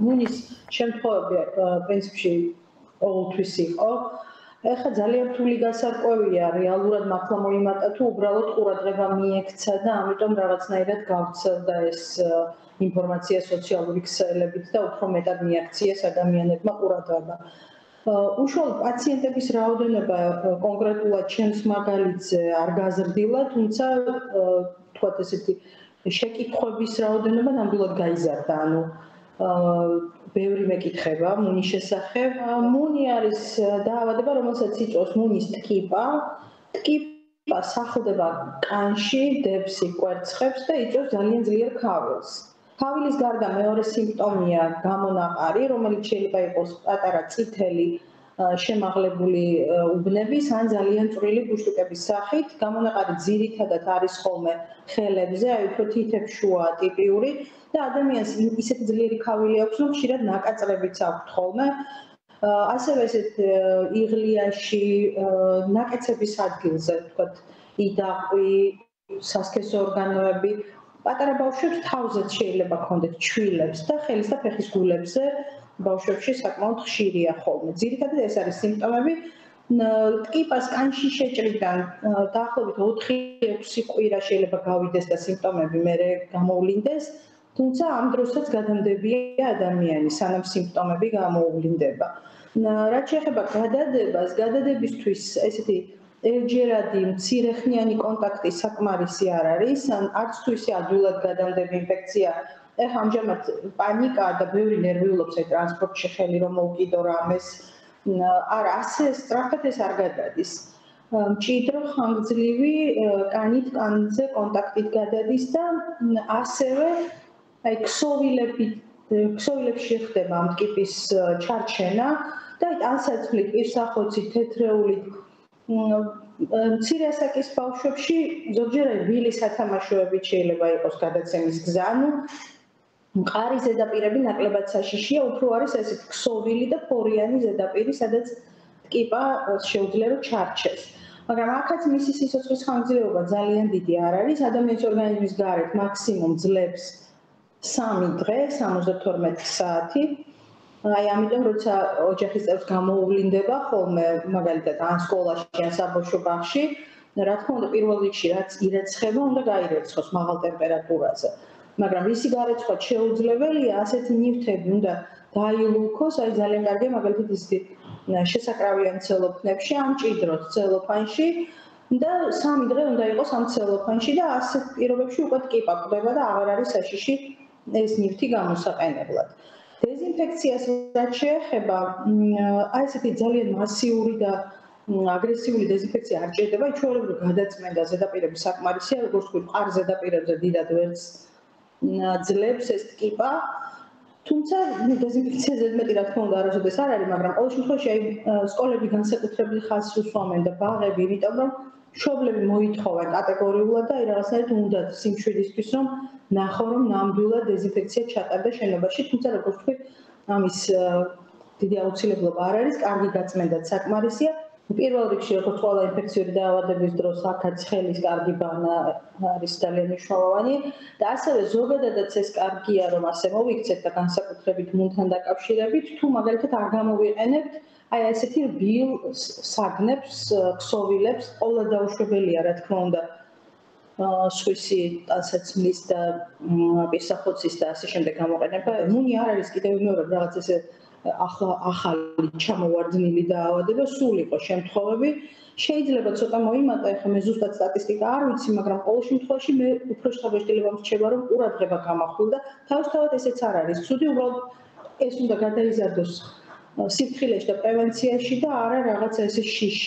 მუნის შემთხვევები პრინციპში ყოველთვის იყო. ეხლა ძალიან რთული გასარკვევია რეალურად მართლა მოიმატა თუ უბრალოდ ყურადღება მიექცა და ამიტომ რაღაცნაირად გავრცელდა ეს ინფორმაცია სოციალური ქსელებით და უფრო მეტად მიაქციეს ადამიანებმა ყურადღება. უშუალოდ პაციენტების რაოდენობა კონკრეტულად ჩემს მაგალითზე არ გაზრდილა, თუმცა თქვათ ესეთი შეკითხვების რაოდენობა ნამდვილად გაიზარდა, ანუ ბევრი მეკითხება მუნის შესახებ. მუნი არის დაავადება, რომელსაც იწვევს მუნის ტკიპა. ტკიპა სახლდება კანში, დებს კვერცხებს და იწვევს ძალიან ძლიერ ქავილს. ქავილის გარდა მეორე სიმპტომია გამონაყარი, რომელიც შეიძლება იყოს პატარა წითელი შემაღლებული უბნების ან ძალიან წვრილი ბუშტუკების სახით. გამონაყარი ძირითადად არის ხოლმე ხელებზე, აი უფრო თითებს-შუაა ტიპიური და ადამიანს ისეთი ძლიერი ქავილი აქვს, რომ ხშირად ნაკაწრებიც აქვს ხოლმე. ასევე ესეთ იღლიაში, ნაკეცების ადგილზე, თქვათ, იდაყვი, სასქესო ორგანოები, პატარა ბავშვებს თავზეც შეიძლება ჰქონდეთ ჩვილებს და ხელის და ფეხის გულებზე ბავშვებში საკმაოდ ხშირია ხოლმე. ძირითადად ეს არის სიმპტომები. ტკიპას კანში შეჭრიდან დაახლოებით 4-6 კვირა შეიძლება გავიდეს და სიმპტომები მერე გამოვლინდეს, თუმცა ამ დროსაც გადამდებია ადამიანი, სანამ სიმპტომები გამოუვლინდება. რაც შეეხება გადადებას, გადადებისთვის ესეთი ერთჯერადი მცირეხნიანი კონტაქტი საკმარისი არ არის, არც თუ ისე ადვილად გადამდები ინფექცია. ეხლა ამჟამად პანიკაა და ბევრი ნერვიულობს აი ტრანსპორტში ხელი რომ მოუკიდო რამეს. არა, ასე სწრაფად ეს არ გადადის. მჭიდრო ხანგრძლივი კანით კანზე კონტაქტით გადადის და ასევე აი ქსოვილებში ხდება ამ ტკიპის ჩარჩენა და ტანსაცმლით, პირსახოცით, თეთრეულით. მცირე ასაკის ბავშვებში ზოგჯერ რბილი სათამაშოებით შეიძლება იყოს გადაცემის გზა, ანუ მყარი ზედაპირები ნაკლებად საშიშია, უფრო არის ესეთ ქსოვილი და ფორიანი ზედაპირი, სადაც ტკიპა შეუძლია რომ ჩარჩეს. მაგრამ აქაც მისი სიცოცხლის ხანგრძლივობა ძალიან დიდი არ არის, ადამიანის ორგანიზმის გარეთ მაქსიმუმ ძლებს 3 დღე, 72 საათი. აი ამიტომ როცა ოჯახის წევრს გამოუვლინდება ხოლმე მაგალითად ან სკოლაში ან საბავშვო ბაღში, რა თქმა უნდა პირველ რიგში რაც ირეცხება, უნდა გაირეცხოს მაღალ ტემპერატურაზე. მაგრამ ვისი გარეცხვა შეუძლებელია, ასეთი ნივთები უნდა დაილუქოს, აი ძალიან კარგია მაგალითად ისეთი შესაკრავიანი ცელოფნებში, ან მჭიდროდ ცელოფანში და 3 დღე უნდა იყოს ამ ცელოფანში და ასეთ პირობებში უკვე ტკიპა კვდება და აღარ არის საშიში ეს ნივთი გამოსაყენებლად. დეზინფექციას რაც შეეხება, აი ესეთი ძალიან მასიური და აგრესიული დეზინფექცია არ ჭირდება, ჩვეულებრივ გადაწმენდა ზედაპირების საკმარისია, როგორც ვთქვი, მყარ ზედაპირებზე დიდად ვერც ძლებს ეს ტკიპა. თუმცა დეზინფექცია ზედმეტი რა თქმა უნდა არასოდეს არ არის, მაგრამ ყოველ შემთხვევაში აი სკოლები განსაკუთრებულ ხაზს უსვამენ და ბაღები, იმიტომ რომ მშობლები მოითხოვენ კატეგორიულად და აი რაღაცნაირად უნდათ სიმშვიდისთვის რომ ნახონ რომ ნამდვილად დეზინფექცია ჩატარდა შენობაში, თუმცა როგორც ვთქვი, ამის დიდი აუცილებლობა არ არის, კარგი გაწმენდაც საკმარისია. პირველ რიგში როგორც ყველა ინფექციური დაავადების დროს აქაც ხელის კარგი ბანა არის ძალიან მნიშვნელოვანი და ასევე ზოგადადაც ეს კარგია რომ ასე მოვიქცეთ და განსაკუთრებით მუნთან დაკავშირებით, თუ მაგალითად არ გამოვიყენებთ აი ესეთი რბილ საგნებს, ქსოვილებს, ყოველ დაუშვებელია რა თქმა უნდა სხვისი ტანსაცმლის და პირსახოცის და ასე შემდეგ გამოყენება. მუნი არ არის კიდევ მეორე რაღაც ესე ახალი ჩამოვარდნილი დაავადება, სულ იყო შემთხვევები. შეიძლება ცოტა მოიმატა, ეხლა მე ზუსტად სტატისტიკა არ ვიცი, მაგრამ ყოველ შემთხვევაში მე უფრო შთაბეჭდილება მრჩება, რომ ყურადღება გამახვილდა. თავისთავად ესეც არ არის ცუდი, უბრალოდ ეს უნდა გადაიზარდოს სიფრთხილეში და პრევენციაში და არა რაღაცა ესე შიში